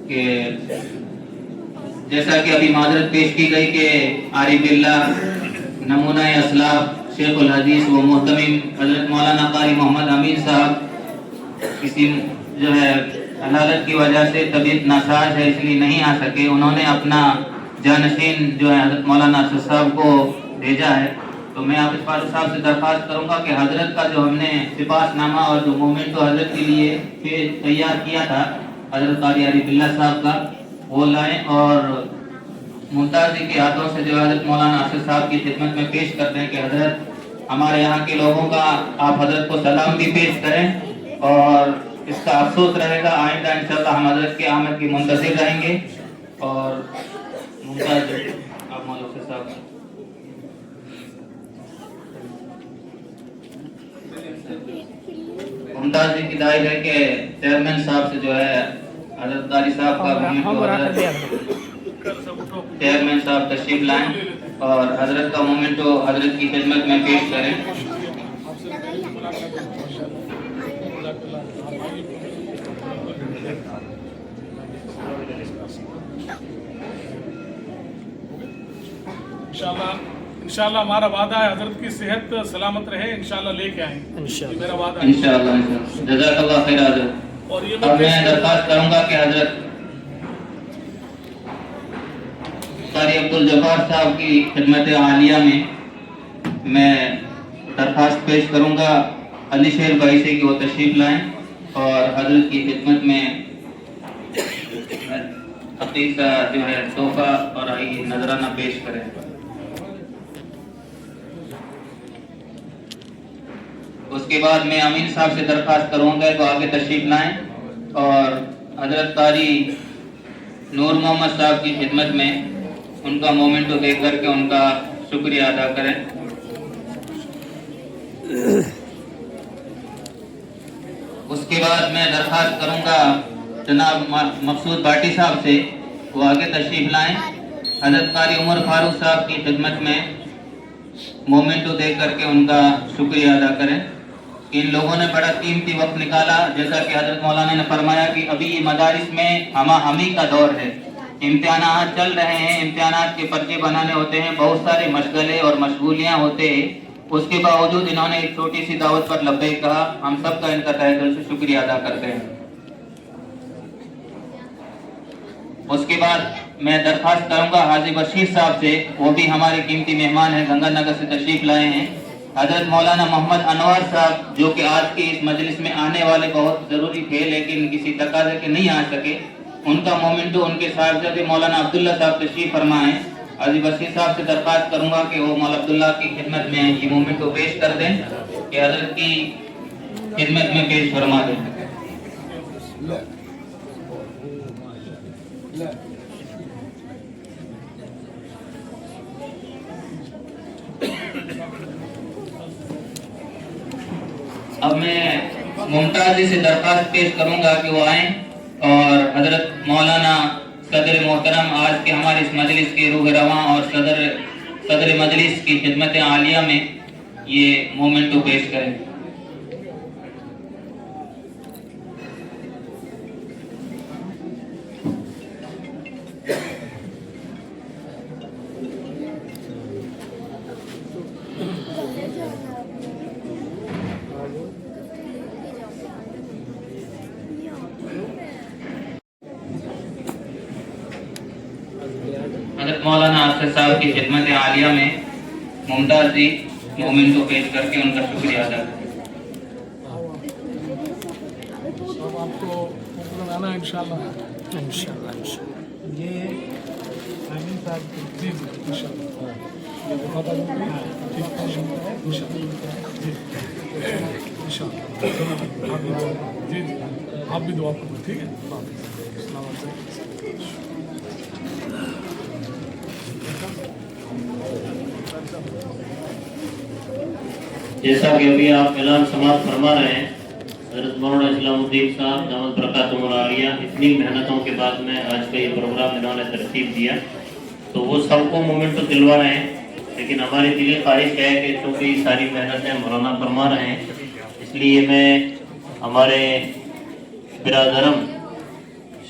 کہ جیسا کہ ابھی معذرت پیش کی گئی کہ عارف اللہ نمونہ اسلاف شیخ الحدیث و محتمم حضرت مولانا قاری محمد امین صاحب کسی جو ہے حلالت کی وجہ سے طبیعت ناساز ہے، اس لیے نہیں آ سکے. انہوں نے اپنا جانشین جو ہے حضرت مولانا ارشد صاحب کو بھیجا ہے. تو میں عابد فاروق صاحب سے درخواست کروں گا کہ حضرت کا جو ہم نے سپاس نامہ اور جو مومنٹو حضرت کے لیے تیار کیا تھا حضرت قاری عارف اللہ صاحب کا، وہ لائیں اور ممتاز جی کے ہاتھوں سے جو حضرت مولانا ارشد صاحب کی خدمت میں پیش کرتے ہیں کہ حضرت ہمارے یہاں کے لوگوں کا آپ حضرت کو سلام بھی پیش کریں اور اس کا افسوس رہے گا، آئندہ انشاءاللہ ہم حضرت کے آمد کی منتظر رہیں گے. اور ممتاز جی آپ مولانا صاحب ممتاز جی کی دعائیں ہے کہ چیئرمین صاحب سے جو ہے حضرت قاری صاحب کا چیئرمین صاحب تشریف لائیں اور حضرت کا مومنٹو حضرت کی خدمت میں پیش کریں. انشاءاللہ ہمارا وعدہ ہے حضرت کی صحت سلامت رہے، انشاءاللہ لے کے آئیں گے، میرا وعدہ ہے انشاءاللہ. جزاک اللہ خیر حضرت. اور یہ اب میں درخواست کروں گا کہ حضرت قاری عبدالجبار صاحب کی خدمت عالیہ میں درخواست پیش کروں گا علی شیر بھائی سے کہ وہ تشریف لائیں اور حضرت کی خدمت میں عقیدہ جو ہے تحفہ اور نذرانہ پیش کریں. اس کے بعد میں امین صاحب سے درخواست کروں گا کہ آگے تشریف لائیں اور حضرت قاری نور محمد صاحب کی خدمت میں ان کا مومنٹو دیکھ کر کے ان کا شکریہ ادا کریں. اس کے بعد میں درخواست کروں گا جناب مقصود بھاٹی صاحب سے وہ آگے تشریف لائیں، حضرت قاری عمر فاروق صاحب کی خدمت میں مومنٹو دیکھ کر کے ان کا شکریہ ادا کریں. ان لوگوں نے بڑا قیمتی وقت نکالا، جیسا کہ حضرت مولانا نے فرمایا کہ ابھی مدارس میں ہمہ ہمی کا دور ہے، امتحانات چل رہے ہیں، امتحانات کے پرچے بنانے ہوتے ہیں، بہت سارے مشغلے اور مشغولیاں ہوتے ہیں. اس کے باوجود انہوں نے ایک چھوٹی سی دعوت پر لبیک کہا. ہم سب کا ان کا تہہ دل سے شکریہ ادا کرتے ہیں. اس کے بعد میں درخواست کروں گا حاجی بشیر صاحب سے، وہ بھی ہمارے قیمتی مہمان ہیں، گنگا نگر سے تشریف لائے ہیں. حضرت مولانا محمد انور صاحب جو کہ آج کی اس مجلس میں آنے والے بہت ضروری تھے لیکن کسی تقاضے کے نہیں آ سکے، ان کا مومنٹو ان کے صاحبزادے مولانا عبداللہ صاحب تشریف فرمائیں. حاجی بشیر صاحب سے درخواست کروں گا کہ وہ مولانا عبداللہ کی خدمت میں یہ مومنٹو پیش کر دیں کہ حضرت کی خدمت میں پیش فرما دیں. اب میں ممتاز جی سے درخواست پیش کروں گا کہ وہ آئیں اور حضرت مولانا صدر محترم آج کے ہمارے اس مجلس کے روح رواں اور صدر مجلس کی خدمت عالیہ میں یہ مومنٹو پیش کریں. حضرت مولانا ارشد صاحب کی خدمت عالیہ میں ممتاز جی مومنٹو پیش کر کے ان کا شکریہ ادا کریں. آپ کو آنا انشاءاللہ یہ امین صاحب جی انشاءاللہ جی آپ بھی دعا کریں، ٹھیک ہے. السلام علیکم. جیسا کہ ابھی آپ اعلان سماعت فرما رہے ہیں، حضرت مولانا اسلام الدین صاحب دامت برکاتہم العالیہ اتنی محنتوں کے بعد میں آج کا یہ پروگرام انہوں نے ترتیب دیا تو وہ سب کو مومنٹ تو دلوا رہے ہیں، لیکن ہماری دلی خواہش ہے کہ چونکہ یہ ساری محنتیں مولانا فرما رہے ہیں اس لیے میں ہمارے برادرم